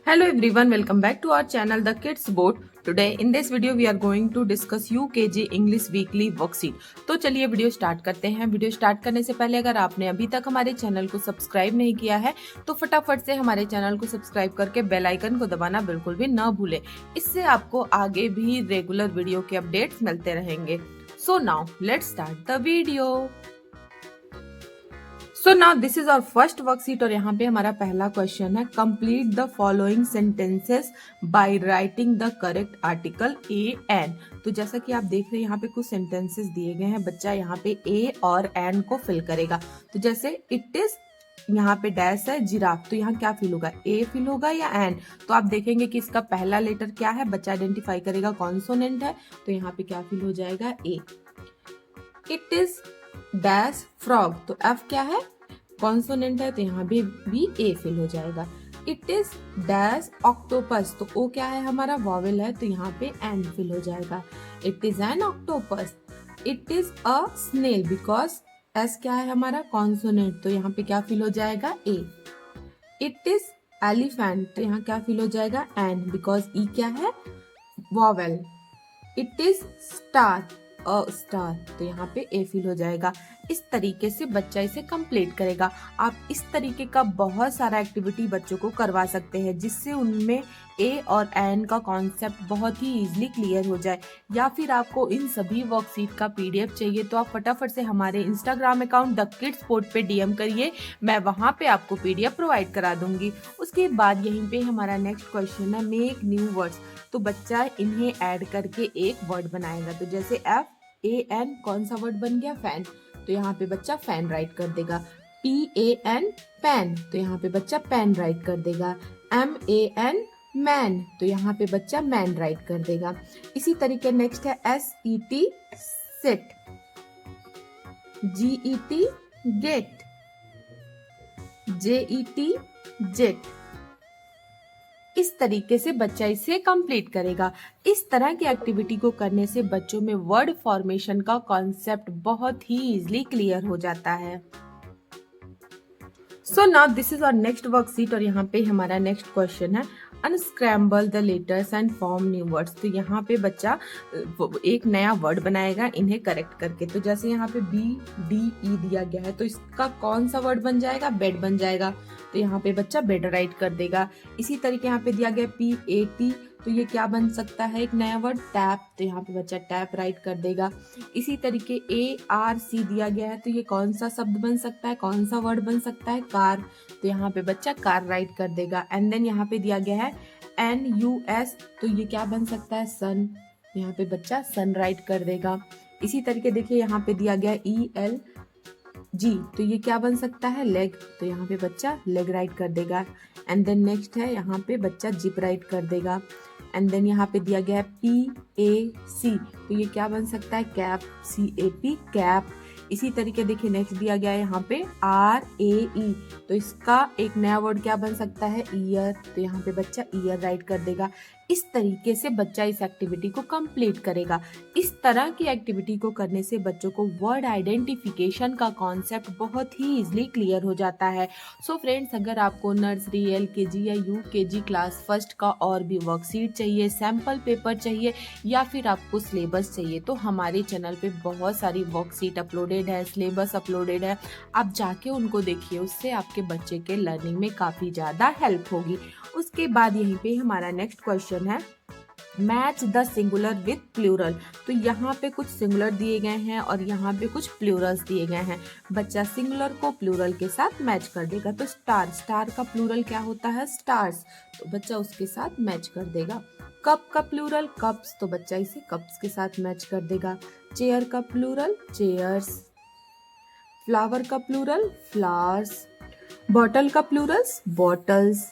Hello everyone, welcome back to our channel The Kids Board. Today in this video we are going to discuss UKG English Weekly Worksheet. तो चलिए video start करते हैं। Video start करने से पहले अगर आपने अभी तक हमारे चैनल को सब्सक्राइब नहीं किया है तो फटाफट से हमारे चैनल को सब्सक्राइब करके बेल आइकन को दबाना बिल्कुल भी न भूले। इससे आपको आगे भी रेगुलर वीडियो के अपडेट्स मिलते रहेंगे। So now let's start the video. So now this is our first worksheet और यहाँ पे हमारा पहला क्वेश्चन है, complete the following sentences by writing the correct article a an. तो जैसा कि आप देख रहे हैं यहाँ पे कुछ सेंटेंसेस दिए गए हैं, बच्चा यहाँ पे ए और एन को फिल करेगा। तो जैसे इट इज, यहाँ पे डैश है जिराफ, तो यहाँ क्या फिल होगा, ए फिल होगा या एन। तो आप देखेंगे कि इसका पहला लेटर क्या है, बच्चा आइडेंटिफाई करेगा कॉन्सोनेंट है, तो यहाँ पे क्या फिल हो जाएगा, ए। इट इज डैश फ्रॉग, तो एफ क्या है, कॉन्सोनेंट है, तो यहाँ भी ए फिल हो जाएगा। इट इज डैश ऑक्टोपस, तो ओ क्या है हमारा, वॉवेल है, तो यहाँ पे एन फिल हो जाएगा। It is an octopus. It is a snail, because s क्या है हमारा, कॉन्सोनेंट, तो यहाँ पे क्या फिल हो जाएगा, ए। इट इज एलिफेंट, तो यहाँ क्या फिल हो जाएगा, एन, बिकॉज ई क्या है, vowel. It is star, a star, तो यहाँ पे ए फिल हो जाएगा। इस तरीके से बच्चा इसे कंप्लीट करेगा। आप इस तरीके का बहुत सारा एक्टिविटी बच्चों को करवा सकते हैं जिससे उनमें ए और एन का कॉन्सेप्ट बहुत ही इजीली क्लियर हो जाए। या फिर आपको इन सभी वर्कशीट का पीडीएफ चाहिए तो आप फटाफट से हमारे Instagram account the kids board पे डीएम करिए, मैं वहाँ पे आपको पीडीएफ प्रोवाइड करा दूंगी। उसके बाद यहीं पे हमारा नेक्स्ट क्वेश्चन है, मेक न्यू वर्ड्स। तो बच्चा इन्हें ऐड करके एक वर्ड बनाएगा। तो जैसे एफ ए एन, कौन सा वर्ड बन गया, फैन, तो यहाँ पे बच्चा फैन राइट कर देगा। पी ए एन, पैन, तो यहाँ पे बच्चा पैन राइट कर देगा। एम ए एन, मैन, तो यहाँ पे बच्चा मैन राइट कर देगा। इसी तरीके नेक्स्ट है एस ई टी, सेट, जी ई टी, गेट, जे ई टी, जेट। इस तरीके से बच्चा इसे कंप्लीट करेगा। इस तरह की एक्टिविटी को करने से बच्चों में वर्ड फॉर्मेशन का कॉन्सेप्ट बहुत ही इजीली क्लियर हो जाता है। So now this is our next worksheet और यहाँ पे हमारा नेक्स्ट क्वेश्चन है, unscramble the letters and form new words. तो यहाँ पे बच्चा एक नया वर्ड बनाएगा इन्हें करेक्ट करके। तो जैसे यहाँ पे बी डी ई दिया गया है, तो इसका कौन सा वर्ड बन जाएगा, बेड बन जाएगा, तो यहाँ पे बच्चा बेड राइट कर देगा। इसी तरीके यहाँ पे दिया गया पी ए टी, तो ये क्या बन सकता है, एक नया वर्ड टैप, तो यहाँ पे बच्चा टैप राइट कर देगा। इसी तरीके ए आर सी दिया गया है, तो ये कौन सा शब्द बन सकता है, कौन सा वर्ड बन सकता है, कार, तो यहाँ पे बच्चा कार राइट कर देगा। एंड देन यहाँ पे दिया गया है एन यू एस, तो ये क्या बन सकता है, सन, यहाँ पे बच्चा सन राइट कर देगा। इसी तरीके देखिए यहाँ पे दिया गया ई एल जी, तो ये क्या बन सकता है, लेग, तो यहाँ पे बच्चा लेग राइट कर देगा। एंड देन नेक्स्ट है यहाँ पे बच्चा जिप राइट कर देगा। एंड देन यहाँ पे दिया गया है पी ए सी, तो ये क्या बन सकता है, cap, C A P, cap. इसी तरीके देखिए नेक्स्ट दिया गया है यहाँ पे आर ए ई, तो इसका एक नया वर्ड क्या बन सकता है, ईयर, तो यहाँ पे बच्चा ईयर राइट कर देगा। इस तरीके से बच्चा इस एक्टिविटी को कंप्लीट करेगा। इस तरह की एक्टिविटी को करने से बच्चों को वर्ड आइडेंटिफिकेशन का कॉन्सेप्ट बहुत ही इजीली क्लियर हो जाता है। सो फ्रेंड्स, अगर आपको नर्सरी एलकेजी या यूकेजी क्लास फर्स्ट का और भी वर्कशीट चाहिए, सैम्पल पेपर चाहिए या फिर आपको सिलेबस चाहिए, तो हमारे चैनल पे बहुत सारी वर्कशीट अपलोडेड है, सिलेबस अपलोडेड है, आप जाके उनको देखिए, उससे आपके बच्चे के लर्निंग में काफ़ी ज़्यादा हेल्प होगी। उसके बाद यहीं पे हमारा नेक्स्ट क्वेश्चन है, match the singular with plural. तो यहाँ पे कुछ सिंगुलर दिए गए हैं और यहाँ पे कुछ प्लूरल्स दिए गए हैं। बच्चा सिंगुलर को प्लूरल के साथ मैच कर देगा। तो स्टार, स्टार का प्लूरल क्या होता है, स्टार्स, तो बच्चा उसके साथ मैच कर देगा। कप का प्लूरल कप्स, तो बच्चा इसे कप्स के साथ मैच कर देगा। चेयर का प्लूरल चेयर्स। फ्लावर का प्लूरल फ्लावर्स। बॉटल का प्लूरल्स बॉटल्स।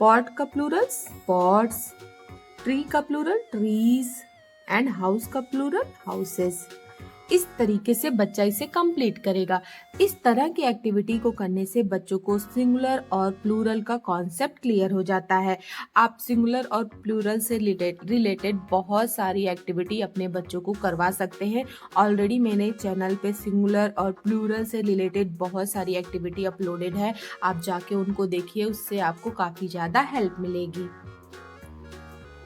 पॉट का प्लूरल्स पॉट्स। ट्री का प्लूरल ट्रीज एंड हाउस का प्लूरल हाउसेस। इस तरीके से बच्चा इसे कंप्लीट करेगा। इस तरह की एक्टिविटी को करने से बच्चों को सिंगुलर और प्लूरल का कॉन्सेप्ट क्लियर हो जाता है। आप सिंगुलर और प्लूरल से रिलेटेड बहुत सारी एक्टिविटी अपने बच्चों को करवा सकते हैं। ऑलरेडी मैंने चैनल पे सिंगुलर और प्लूरल से रिलेटेड बहुत सारी एक्टिविटी अपलोडेड है, आप जाके उनको देखिए, उससे आपको काफ़ी ज़्यादा हेल्प मिलेगी।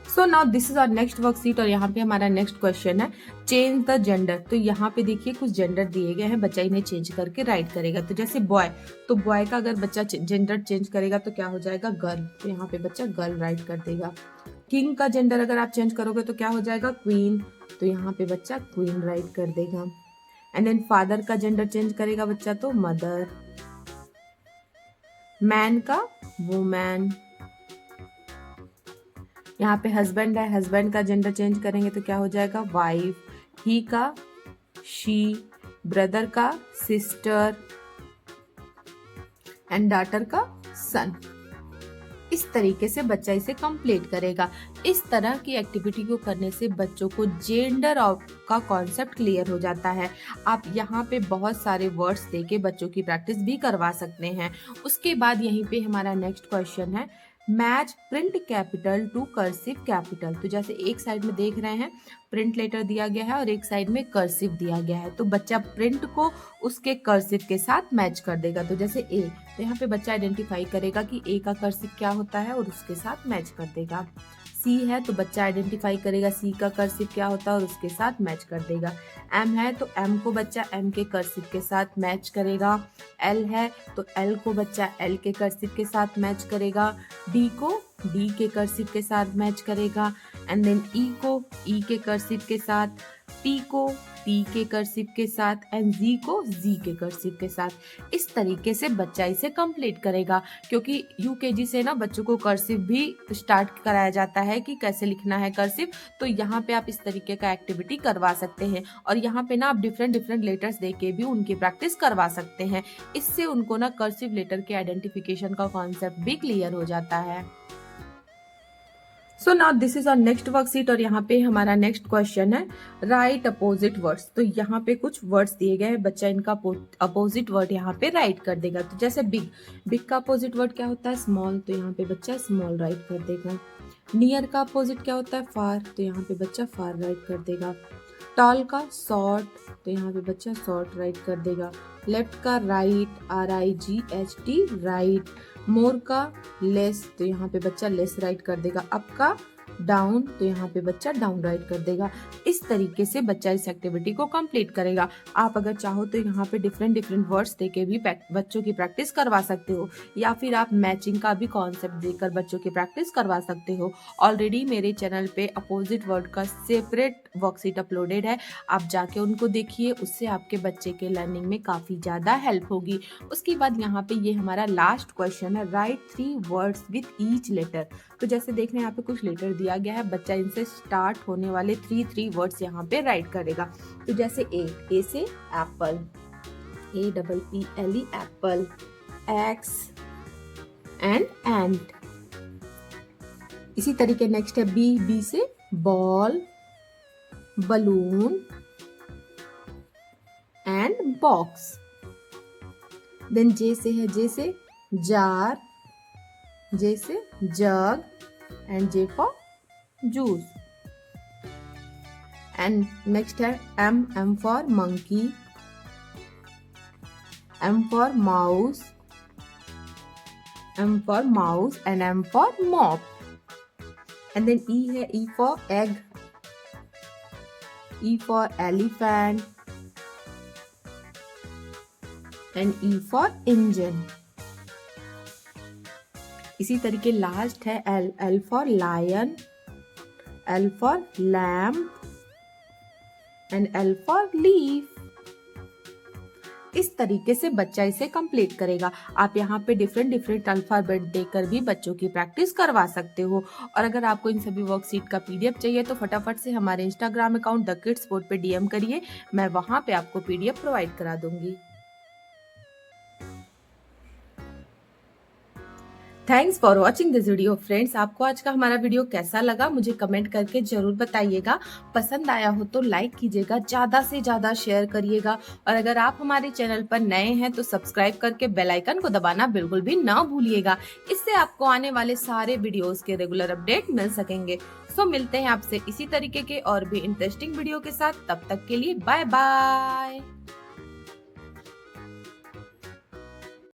So now this is our next worksheet और यहाँ पे हमारा नेक्स्ट क्वेश्चन है चेंज द जेंडर। तो यहाँ पे देखिए कुछ जेंडर दिए गए हैं, बच्चा इन्हें चेंज करके राइट करेगा। तो जैसे बॉय, तो बॉय का अगर बच्चा जेंडर चेंज करेगा तो क्या हो जाएगा, गर्ल। तो यहाँ पे बच्चा गर्ल राइट कर देगा। किंग का जेंडर अगर आप चेंज करोगे तो क्या हो जाएगा, क्वीन। तो यहाँ पे बच्चा क्वीन राइट कर देगा। एंड देन फादर का जेंडर चेंज करेगा बच्चा तो मदर। मैन का वुमैन। यहाँ पे हस्बैंड है, हस्बैंड का जेंडर चेंज करेंगे तो क्या हो जाएगा, वाइफ। ही का शी। ब्रदर का सिस्टर। एंड डॉटर का सन। इस तरीके से बच्चा इसे कंप्लीट करेगा। इस तरह की एक्टिविटी को करने से बच्चों को जेंडर का कॉन्सेप्ट क्लियर हो जाता है। आप यहाँ पे बहुत सारे वर्ड्स देके बच्चों की प्रैक्टिस भी करवा सकते हैं। उसके बाद यहीं पे हमारा नेक्स्ट क्वेश्चन है match print capital to cursive capital. तो जैसे एक साइड में देख रहे हैं प्रिंट लेटर दिया गया है और एक साइड में कर्सिव दिया गया है, तो बच्चा प्रिंट को उसके कर्सिव के साथ मैच कर देगा। तो जैसे ए, तो यहाँ पे बच्चा आइडेंटिफाई करेगा कि ए का कर्सिव क्या होता है और उसके साथ मैच कर देगा। सी है तो बच्चा आइडेंटिफाई करेगा सी का कर्सिव क्या होता है और उसके साथ मैच कर देगा। एम है तो एम को बच्चा एम के कर्सिव के साथ मैच करेगा। एल है तो एल को बच्चा एल के कर्सिव के साथ मैच करेगा। डी को डी के कर्सिव के साथ मैच करेगा। एंड देन ई को ई के कर्सिव के साथ, टी को टी के कर्सिव के साथ एंड जी को जी के कर्सिव के साथ। इस तरीके से बच्चा इसे कंप्लीट करेगा, क्योंकि यूकेजी से ना बच्चों को कर्सिव भी स्टार्ट कराया जाता है कि कैसे लिखना है कर्सिव। तो यहाँ पे आप इस तरीके का एक्टिविटी करवा सकते हैं और यहाँ पे ना आप डिफरेंट लेटर्स देके भी उनकी प्रैक्टिस करवा सकते हैं। इससे उनको ना कर्सिव लेटर के आइडेंटिफिकेशन का कॉन्सेप्ट भी क्लियर हो जाता है। So now this is our next worksheet और यहाँ पे हमारा नेक्स्ट क्वेश्चन है राइट अपोजिट वर्ड्स। तो यहाँ पे कुछ वर्ड्स दिए गए हैं, बच्चा इनका अपोजिट वर्ड यहाँ पे राइट कर देगा। तो जैसे बिग, बिग का अपोजिट वर्ड क्या होता है, स्मॉल। तो यहाँ पे बच्चा स्मॉल राइट कर देगा। नियर का अपोजिट क्या होता है, फार। तो यहाँ पे बच्चा फार राइट कर देगा। टॉल का शॉर्ट। तो यहाँ पे बच्चा शॉर्ट राइट कर देगा। लेफ्ट का राइट, RIGHT राइट। मोर का लेस। तो यहाँ पे बच्चा लेस राइट कर देगा। अप का डाउन। तो यहाँ पे बच्चा डाउन राइट कर देगा। इस तरीके से बच्चा इस एक्टिविटी को कंप्लीट करेगा। आप अगर चाहो तो यहाँ पे डिफरेंट वर्ड्स देके भी बच्चों की प्रैक्टिस करवा सकते हो, या फिर आप मैचिंग का भी कॉन्सेप्ट देकर बच्चों की प्रैक्टिस करवा सकते हो। ऑलरेडी मेरे चैनल पे अपोजिट वर्ड का सेपरेट वर्कशीट अपलोडेड है, आप जाके उनको देखिए, उससे आपके बच्चे के लर्निंग में काफ़ी ज़्यादा हेल्प होगी। उसके बाद यहाँ पे ये हमारा लास्ट क्वेश्चन है write 3 words with each letter. तो जैसे देख रहे हैं यहाँ पे कुछ लेटर दिया गया है, बच्चा इनसे स्टार्ट होने वाले 3 वर्ड्स यहाँ पे राइट करेगा। तो जैसे ए से apple, APPLE apple. Ax and ant. इसी तरीके नेक्स्ट है बी से ball, balloon and box. Then J से है जे से जार, जे से jug and J for juice. And next है M for monkey, M for mouse and M for mop. And then E है E for egg, E for elephant and E for engine. इसी तरीके last है L for lion, L for lamb and L for leaf. इस तरीके से बच्चा इसे complete करेगा। आप यहाँ पे डिफरेंट अल्फाबेट देकर भी बच्चों की प्रैक्टिस करवा सकते हो। और अगर आपको इन सभी वर्कशीट का PDF चाहिए तो फटाफट से हमारे Instagram account the kids board पे DM करिए, मैं वहाँ पे आपको PDF प्रोवाइड करा दूंगी। Thanks for watching this video friends. आपको आज का हमारा वीडियो कैसा लगा मुझे कमेंट करके जरूर बताइएगा। पसंद आया हो तो लाइक कीजिएगा, ज्यादा से ज्यादा शेयर करिएगा और अगर आप हमारे चैनल पर नए हैं तो सब्सक्राइब करके बेल आइकन को दबाना बिल्कुल भी ना भूलिएगा। इससे आपको आने वाले सारे वीडियोस के रेगुलर अपडेट मिल सकेंगे। सो मिलते हैं आपसे इसी तरीके के और भी इंटरेस्टिंग वीडियो के साथ। तब तक के लिए बाय बाय।